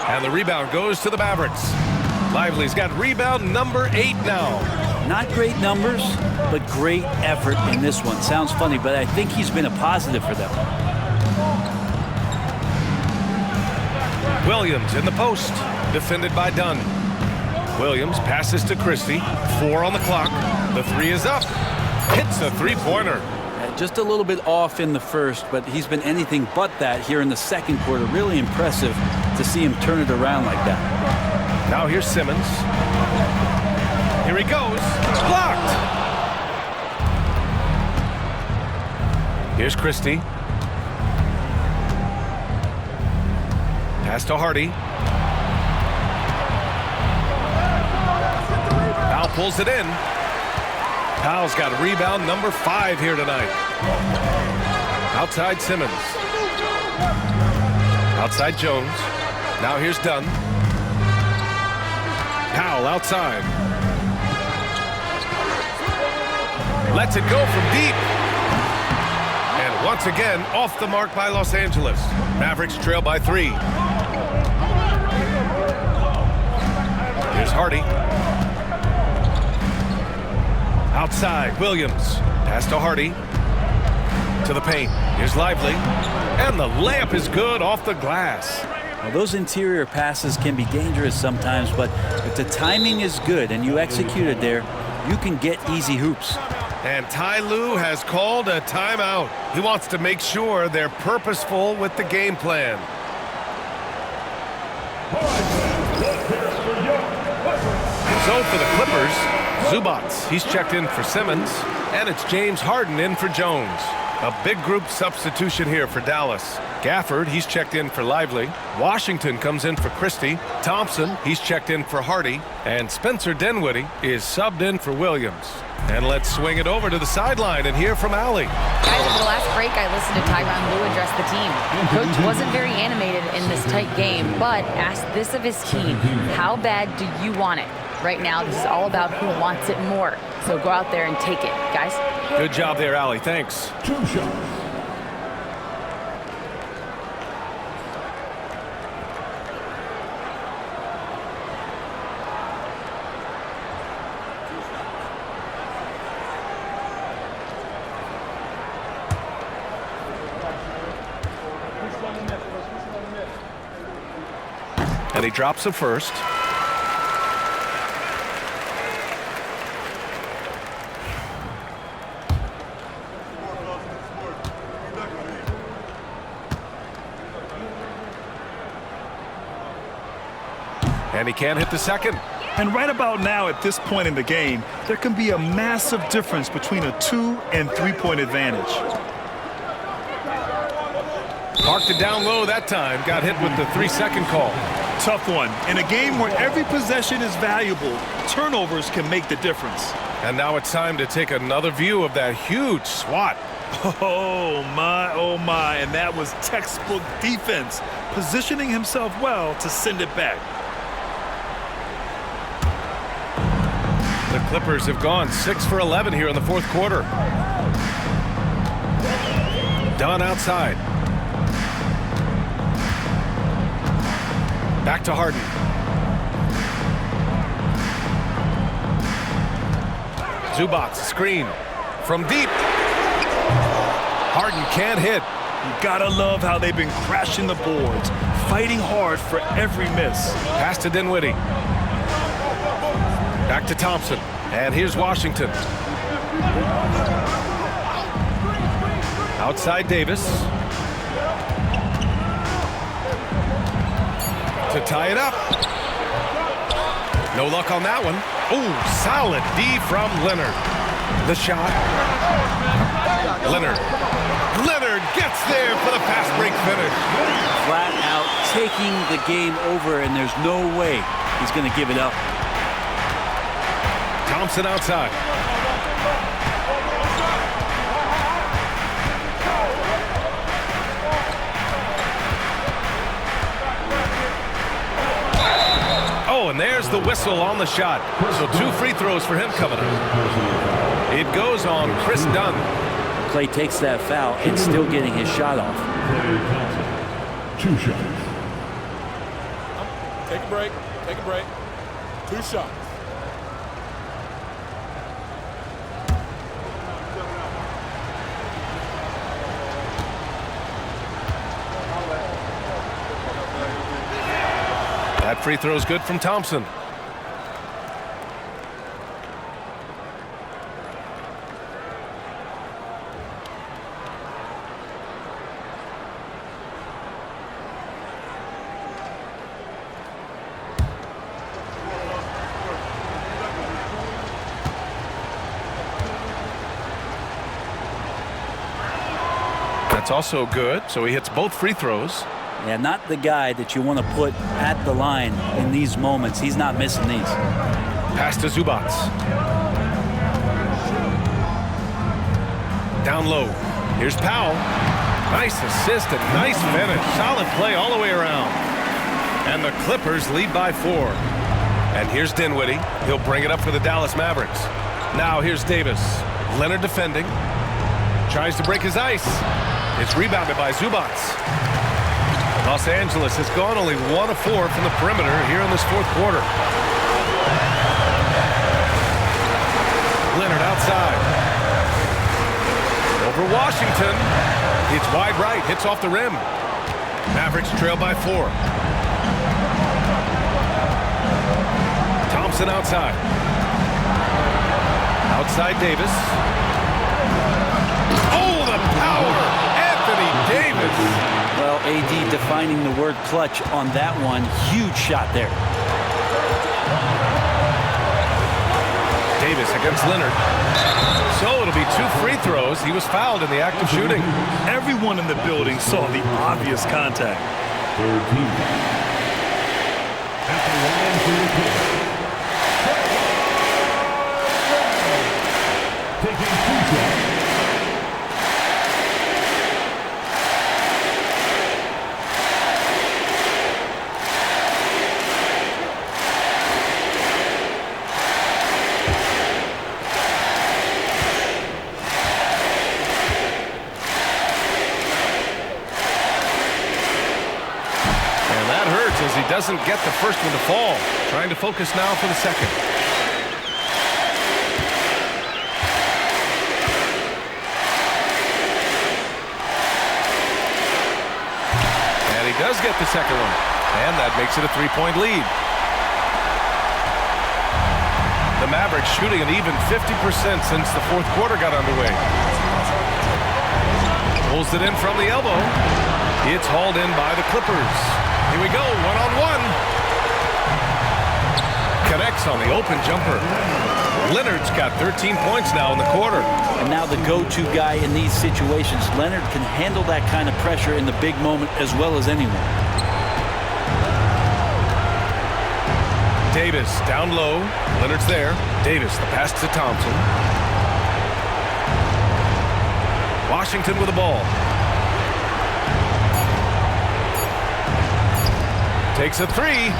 And the rebound goes to the Mavericks. Lively's got rebound number 8 now. Not great numbers, but great effort in this one. Sounds funny, but I think he's been a positive for them. Williams in the post, defended by Dunn. Williams passes to Christie. 4 on the clock. The 3 is up. Hits a three-pointer. Just a little bit off in the first, but he's been anything but that here in the second quarter. Really impressive to see him turn it around like that. Now here's Simmons. Here he goes. Blocked. Here's Christie. Pass to Hardy. Powell pulls it in. Powell's got rebound number 5 here tonight. Outside Simmons. Outside Jones. Now here's Dunn. Powell outside. Lets it go from deep. And once again, off the mark by Los Angeles. Mavericks trail by 3. Here's Hardy. Outside, Williams. Pass to Hardy. To the paint. Here's Lively. And the layup is good off the glass. Well, those interior passes can be dangerous sometimes, but if the timing is good and you execute it there, you can get easy hoops. And Ty Lue has called a timeout. He wants to make sure they're purposeful with the game plan. So for the Clippers, Zubats, he's checked in for Simmons, and it's James Harden in for Jones. A big group substitution here for Dallas. Gafford, he's checked in for Lively. Washington comes in for Christie. Thompson, he's checked in for Hardy. And Spencer Dinwiddie is subbed in for Williams. And let's swing it over to the sideline and hear from Allie. Guys, over the last break, I listened to Tyronn Lue address the team. Coach wasn't very animated in this tight game, but asked this of his team. How bad do you want it? Right now, this is all about who wants it more. So go out there and take it, guys. Good job there, Allie. Thanks. 2 shots. And he drops it first. And he can't hit the second. And right about now, at this point in the game, there can be a massive difference between a 2- and 3-point advantage. Parked it down low that time. Got hit with the 3-second call. Tough one. In a game where every possession is valuable, turnovers can make the difference. And now it's time to take another view of that huge swat. Oh my, and that was textbook defense, positioning himself well to send it back. The Clippers have gone 6 for 11 here in the fourth quarter. Dunn outside. Back to Harden. Zubac screen from deep. Harden can't hit. You gotta love how they've been crashing the boards, fighting hard for every miss. Pass to Dinwiddie. Back to Thompson. And here's Washington. Outside Davis. To tie it up. No luck on that one. Ooh, solid D from Leonard. The shot. Leonard gets there for the fast break finish. Flat out taking the game over, and there's no way he's going to give it up. Thompson outside. Oh, and there's the whistle on the shot. So 2 free throws for him coming up. It goes on Chris Dunn. Klay takes that foul and still getting his shot off. Klay Thompson, 2 shots. Take a break. Take a break. 2 shots. That free throw is good from Thompson. That's also good, so he hits both free throws. Yeah, not the guy that you want to put at the line in these moments. He's not missing these. Pass to Zubac. Down low. Here's Powell. Nice assist and nice finish. Solid play all the way around. And the Clippers lead by 4. And here's Dinwiddie. He'll bring it up for the Dallas Mavericks. Now here's Davis. Leonard defending. Tries to break his ice. It's rebounded by Zubac. Los Angeles has gone only 1 of 4 from the perimeter here in this fourth quarter. Leonard outside. Over Washington. It's wide right. Hits off the rim. Mavericks trail by 4. Thompson outside. Outside Davis. Oh, the power! Anthony Davis! Well, AD defining the word clutch on that one. Huge shot there. Davis against Leonard. So it'll be 2 free throws. He was fouled in the act of shooting. Everyone in the building saw the obvious contact. Third team. At the line for the Clippers. Taking 2 shots. He doesn't get the first one to fall. Trying to focus now for the second. And he does get the second one. And that makes it a 3-point lead. The Mavericks shooting an even 50% since the fourth quarter got underway. Pulls it in from the elbow. It's hauled in by the Clippers. Here we go, 1-on-1. Connects on the open jumper. Leonard's got 13 points now in the quarter. And now the go-to guy in these situations. Leonard can handle that kind of pressure in the big moment as well as anyone. Davis down low. Leonard's there. Davis, the pass to Thompson. Washington with the ball. Takes a three.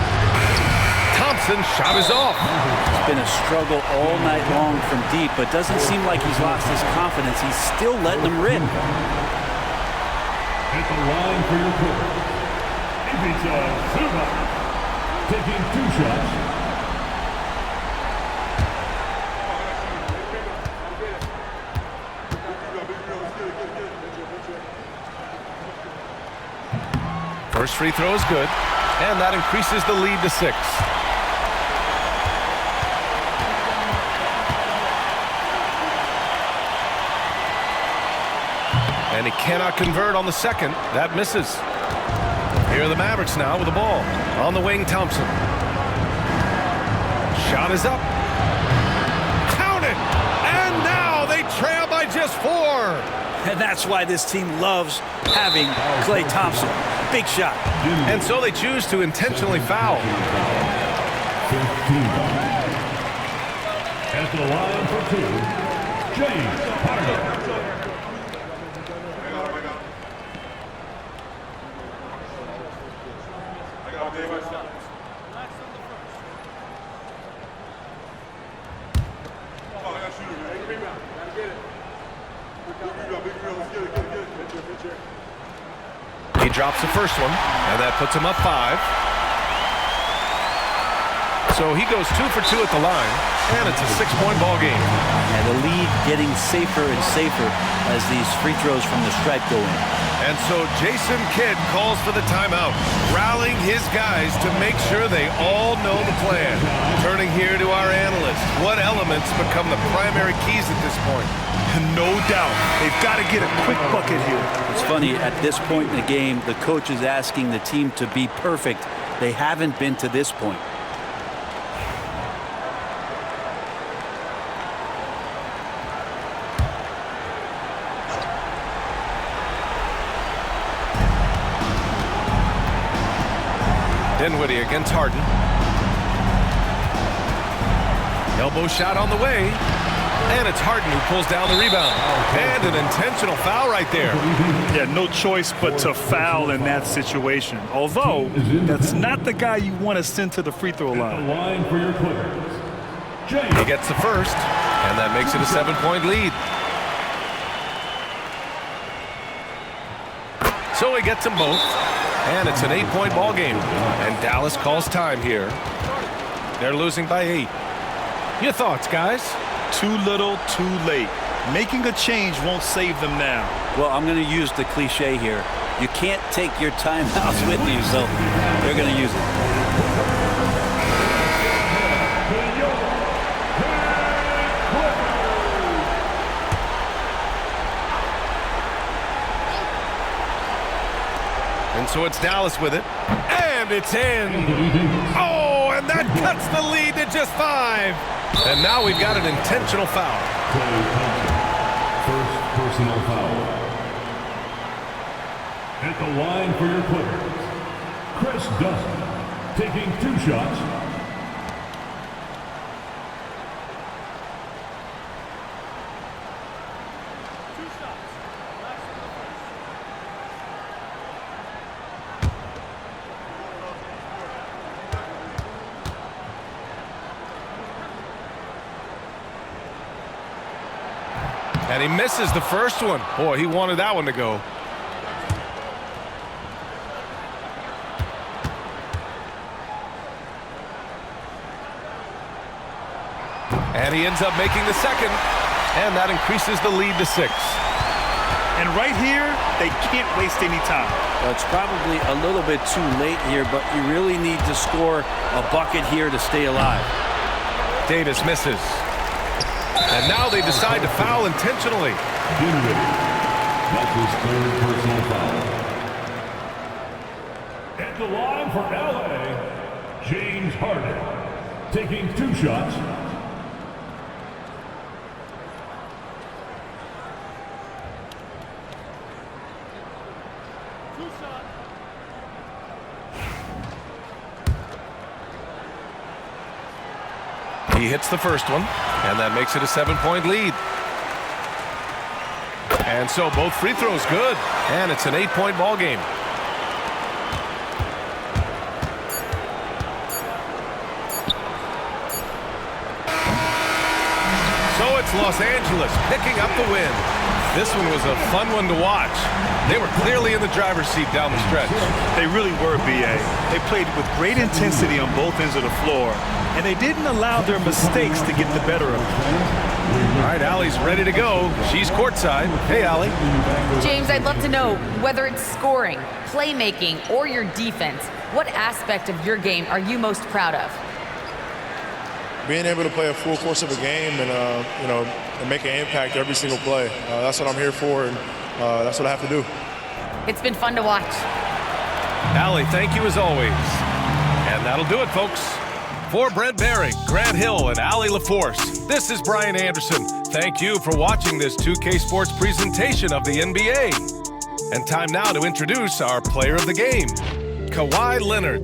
Thompson shot is off. It's been a struggle all night long from deep, but doesn't seem like he's lost his confidence. He's still letting them rip. At the line for your quarter, Ivica Zubac, taking 2 shots. First free throw is good, and that increases the lead to 6. And he cannot convert on the second. That misses. Here are the Mavericks now with the ball. On the wing, Thompson. Shot is up. Count it! And now they trail by just 4. And that's why this team loves having Klay Thompson. Big shot. And so they choose to intentionally foul. 15. At the line for 2, James Harden. He drops the first one, and that puts him up 5. So he goes 2 for 2 at the line, and it's a 6-point ball game. And the lead getting safer and safer as these free throws from the stripe go in. And so Jason Kidd calls for the timeout, rallying his guys to make sure they all know the plan. Turning here to our analysts, what elements become the primary keys at this point? No doubt. They've got to get a quick bucket here. It's funny, at this point in the game, the coach is asking the team to be perfect. They haven't been to this point. Dinwiddie against Harden. Elbow shot on the way. And it's Harden who pulls down the rebound. And an intentional foul right there. Yeah, no choice but to foul in that situation. Although, that's not the guy you want to send to the free throw line. The line for your Clippers, James. He gets the first, and that makes it a 7-point lead. So he gets them both, and it's an 8-point ball game. And Dallas calls time here. They're losing by 8. Your thoughts, guys? Too little, too late. Making a change won't save them now. Well, I'm going to use the cliche here. You can't take your timeouts with you, so they're going to use it. And so it's Dallas with it. And it's in. Oh, and that cuts the lead to just 5. And now we've got an intentional foul. First personal foul. At the line for your Clippers, Chris Dunn, taking 2 shots. And he misses the first one. Boy, he wanted that one to go. And he ends up making the second. And that increases the lead to 6. And right here, they can't waste any time. Well, it's probably a little bit too late here, but you really need to score a bucket here to stay alive. Davis misses. And now they decide to foul intentionally. That's his 3rd personal foul. At the line for LA, James Harden, taking 2 shots. He hits the first one, and that makes it a 7-point lead. And so both free throws good, and it's an 8-point ball game. So it's Los Angeles picking up the win. This one was a fun one to watch. They were clearly in the driver's seat down the stretch. They really were, B.A. They played with great intensity on both ends of the floor, and they didn't allow their mistakes to get the better of them. All right, Allie's ready to go. She's courtside. Hey, Allie. James, I'd love to know whether it's scoring, playmaking, or your defense. What aspect of your game are you most proud of? Being able to play a full course of a game and, and make an impact every single play. That's what I'm here for, and that's what I have to do. It's been fun to watch. Allie, thank you as always. And that'll do it, folks. For Brent Barrick, Grant Hill, and Allie LaForce, this is Brian Anderson. Thank you for watching this 2K Sports presentation of the NBA. And time now to introduce our player of the game, Kawhi Leonard.